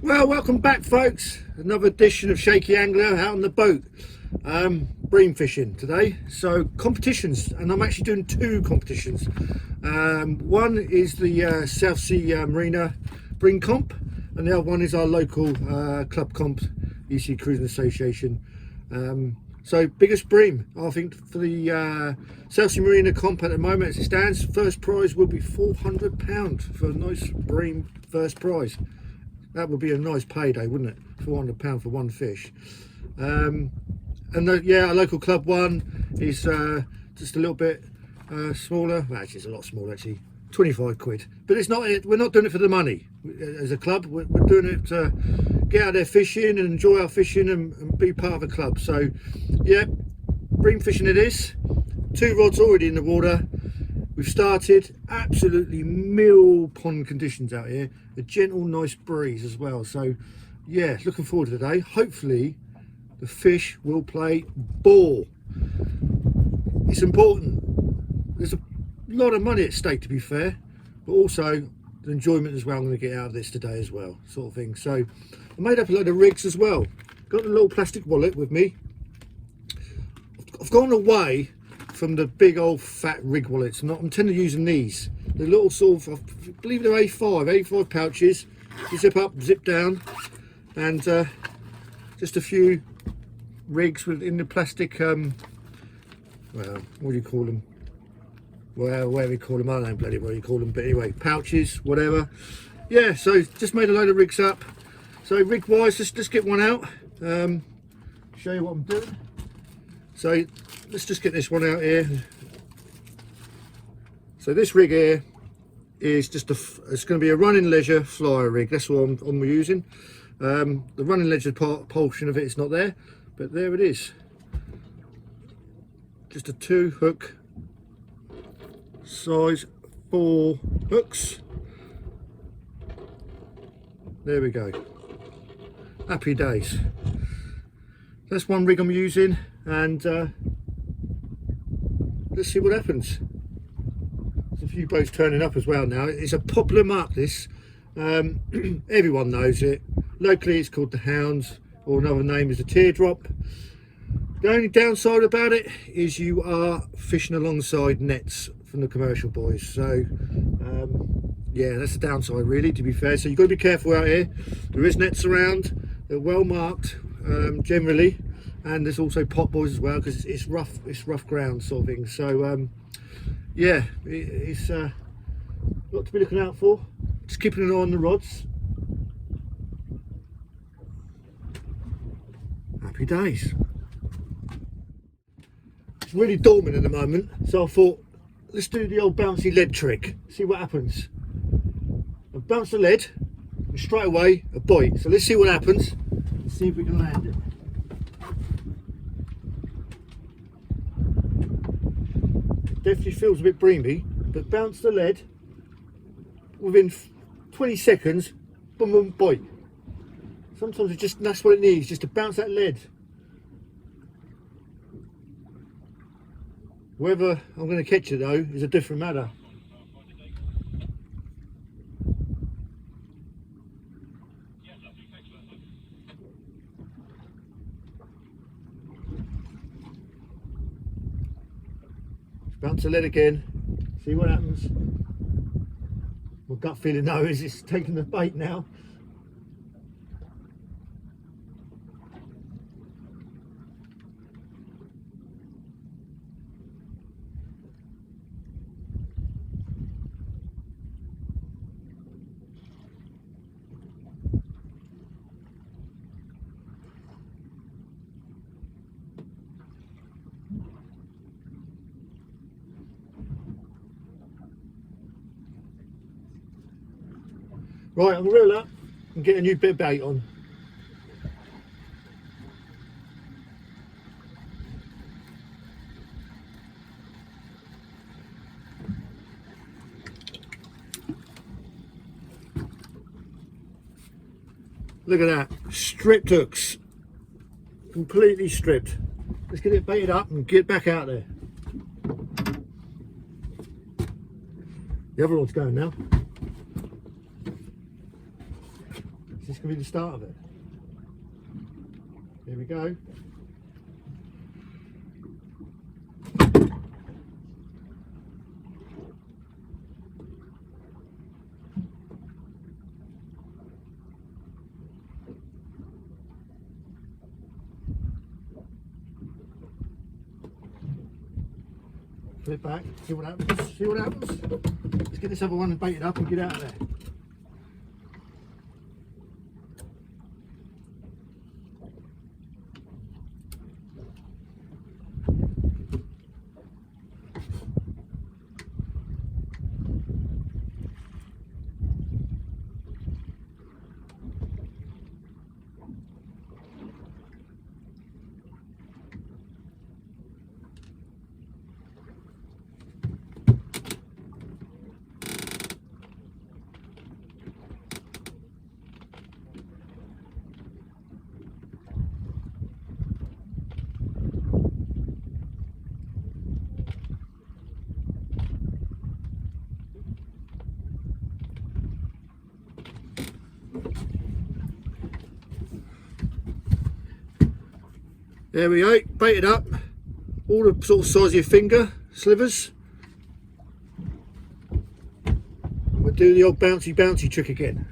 Well, welcome back, folks. Another edition of Shaky Angler out on the boat. Bream fishing today. So competitions, and I'm actually doing two competitions. One is the Southsea Marina Bream comp, and the other one is our local club comp, EC Cruising Association. So biggest bream, I think, for the Selsey Marina comp at the moment as it stands. First prize will be £400 for a nice bream first prize. That would be a nice payday, wouldn't it? £400 for one fish. And yeah, our local club one is just a little bit smaller. Well, actually, it's a lot smaller actually. 25 quid. But it's not. We're not doing it for the money. As a club, we're doing it to get out there fishing and enjoy our fishing and be part of a club. So, yeah, bream fishing it is. 2 rods already in the water. We've started. Absolutely mill pond conditions out here. A gentle, nice breeze as well. So, yeah, looking forward to today. Hopefully, the fish will play ball. It's important. There's a lot of money at stake, to be fair, but also the enjoyment as well. I'm going to get out of this today as well, sort of thing. So, I made up a load of rigs as well. Got a little plastic wallet with me. I've gone away from the big old fat rig wallets. I'm tending to using these. The little sort of, I believe they're A5 pouches. You zip up, zip down, and just a few rigs in the plastic, well, what do you call them? Well, whatever you call them, I don't know bloody what you call them, but anyway, pouches, whatever. Yeah, so just made a load of rigs up. So rig wise, just get one out, show you what I'm doing. So let's just get this one out here. So this rig here is just it's going to be a running leisure flyer rig. That's what I'm using. The running leisure portion of it is not there, but there it is. Just a 2 hook, size 4 hooks. There we go. Happy days. That's one rig I'm using, and let's see what happens. There's a few boats turning up as well now. It's a popular mark, this. Everyone knows it. Locally it's called the Hounds, or another name is the Teardrop. The only downside about it is you are fishing alongside nets from the commercial boys. So yeah, that's the downside really, to be fair. So you've got to be careful out here. There is nets around. They're well marked generally, and there's also pot boys as well, because it's rough ground sort of thing. So yeah, it's a lot to be looking out for. Just keeping an eye on the rods. Happy days. It's really dormant at the moment, so I thought, let's do the old bouncy lead trick, see what happens. I bounce the lead, and straight away a bite. So let's see what happens. Let's see if we can land it. It definitely feels a bit breamy, but bounce the lead, within 20 seconds, boom, boom, bite. Sometimes that's what it needs, just to bounce that lead. Whether I'm going to catch it though is a different matter. Just bounce the lead again, see what happens. My gut feeling though is it's taking the bait now. Right, I'm going to reel up and get a new bit of bait on. Look at that, stripped hooks, completely stripped. Let's get it baited up and get back out there. The other rod's going now. this could be the start of it. Here we go. Flip back, see what happens, see what happens. Let's get this other one baited up and get out of there. There we go, baited up, all the sort of size of your finger, slivers. And we'll do the old bouncy trick again.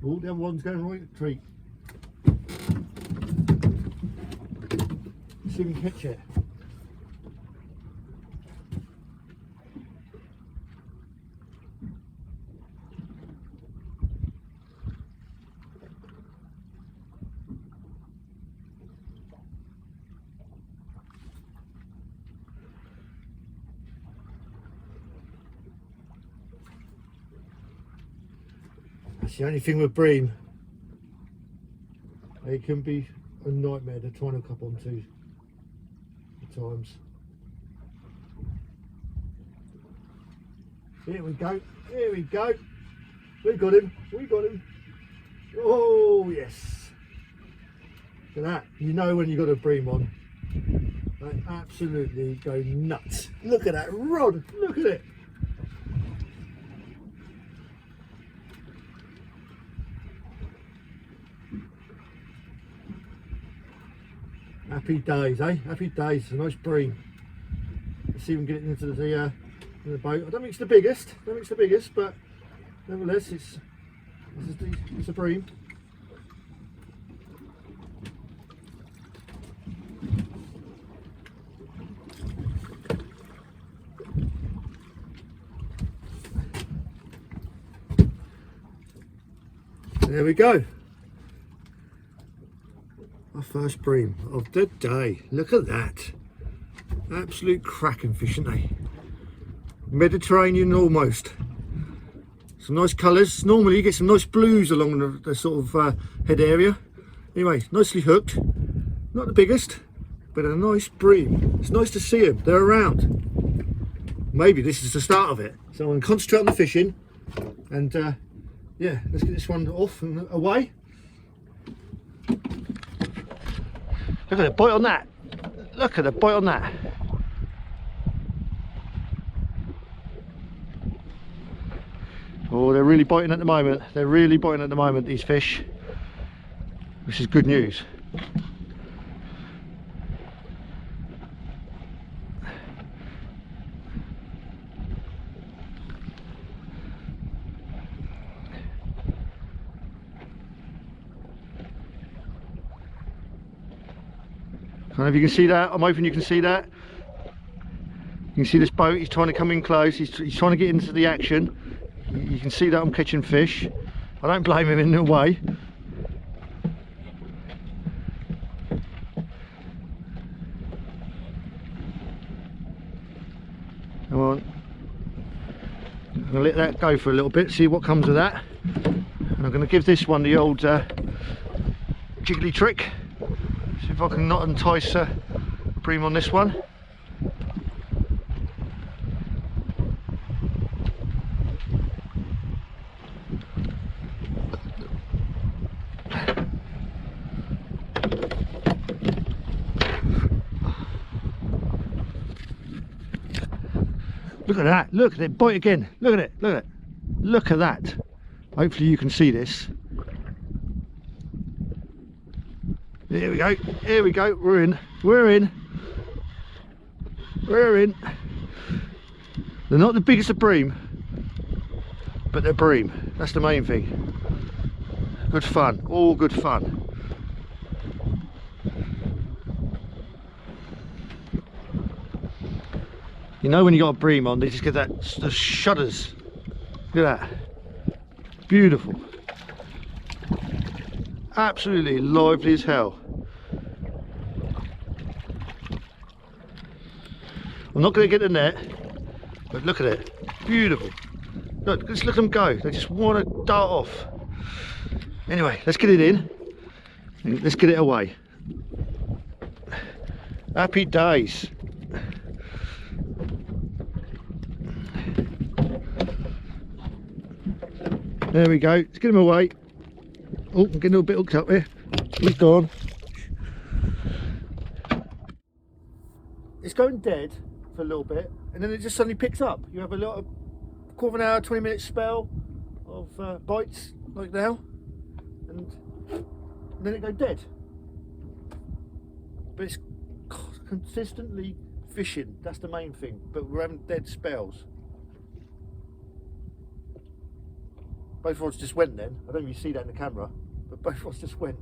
Oh, the other one's going right at the tree. See if we can catch it. That's the only thing with bream. It can be a nightmare to try and hook up onto at times. Here we go, here we go. We got him, we got him. Oh yes. Look at that, you know when you've got a bream on. They absolutely go nuts. Look at that rod, look at it. Happy days, eh? Happy days. It's a nice bream. Let's see if we can get it into the boat. I don't think it's the biggest. But nevertheless, it's a bream. There we go. Our first bream of the day. Look at that. Absolute cracking fish, aren't they? Mediterranean almost. Some nice colours. Normally you get some nice blues along the sort of head area. Anyway, nicely hooked. Not the biggest, but a nice bream. It's nice to see them. They're around. Maybe this is the start of it. So I'm going to concentrate on the fishing. And yeah, let's get this one off and away. Look at the bite on that. Look at the bite on that. Oh, they're really biting at the moment. They're really biting at the moment, these fish. Which is good news. I don't know if you can see that. I'm hoping you can see that. You can see this boat. He's trying to come in close. He's trying to get into the action. You can see that I'm catching fish. I don't blame him in no way. Come on. I'm going to let that go for a little bit, see what comes of that. And I'm going to give this one the old jiggly trick. See if I can not entice bream on this one. Look at that, look at it, bite again. Look at it, look at it. Look at that. Hopefully you can see this. Here we go, here we go, we're in, we're in. We're in. They're not the biggest of bream, but they're bream. That's the main thing. Good fun, all good fun. You know when you got a bream on, they just get that, the shudders. Look at that. Beautiful. Absolutely lively as hell. I'm not going to get the net, but look at it. Beautiful. Look, just look at them go. They just want to dart off. Anyway, let's get it in. And let's get it away. Happy days. There we go. Let's get him away. Oh, I'm getting a little bit hooked up here. He's gone. It's going dead for a little bit, and then it just suddenly picks up. You have a little quarter of an hour, 20-minute spell of bites like now, and then it goes dead. But it's consistently fishing. That's the main thing. But we're having dead spells. Both rods just went then. I don't know if you see that in the camera, but both rods just went.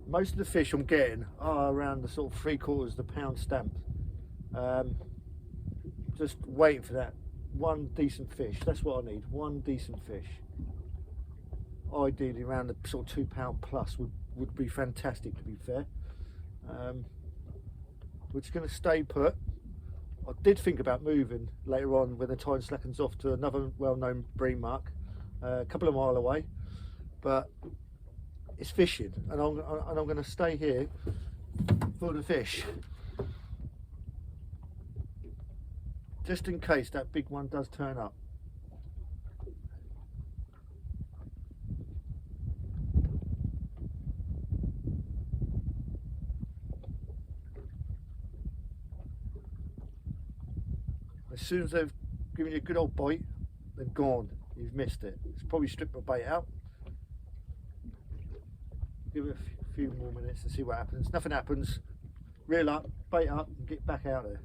Most of the fish I'm getting are around the sort of 3/4 of the pound stamp. Just waiting for that one decent fish. That's what I need. One decent fish. Ideally around the sort of £2 plus would be fantastic, to be fair. We're just going to stay put. I did think about moving later on when the tide slackens off to another well-known bream mark, a couple of miles away, but it's fishing, and I'm going to stay here for the fish, just in case that big one does turn up. As soon as they've given you a good old bite, they're gone. You've missed it. It's probably stripped my bait out. Give it a few more minutes to see what happens. Nothing happens. Reel up, bait up, and get back out there.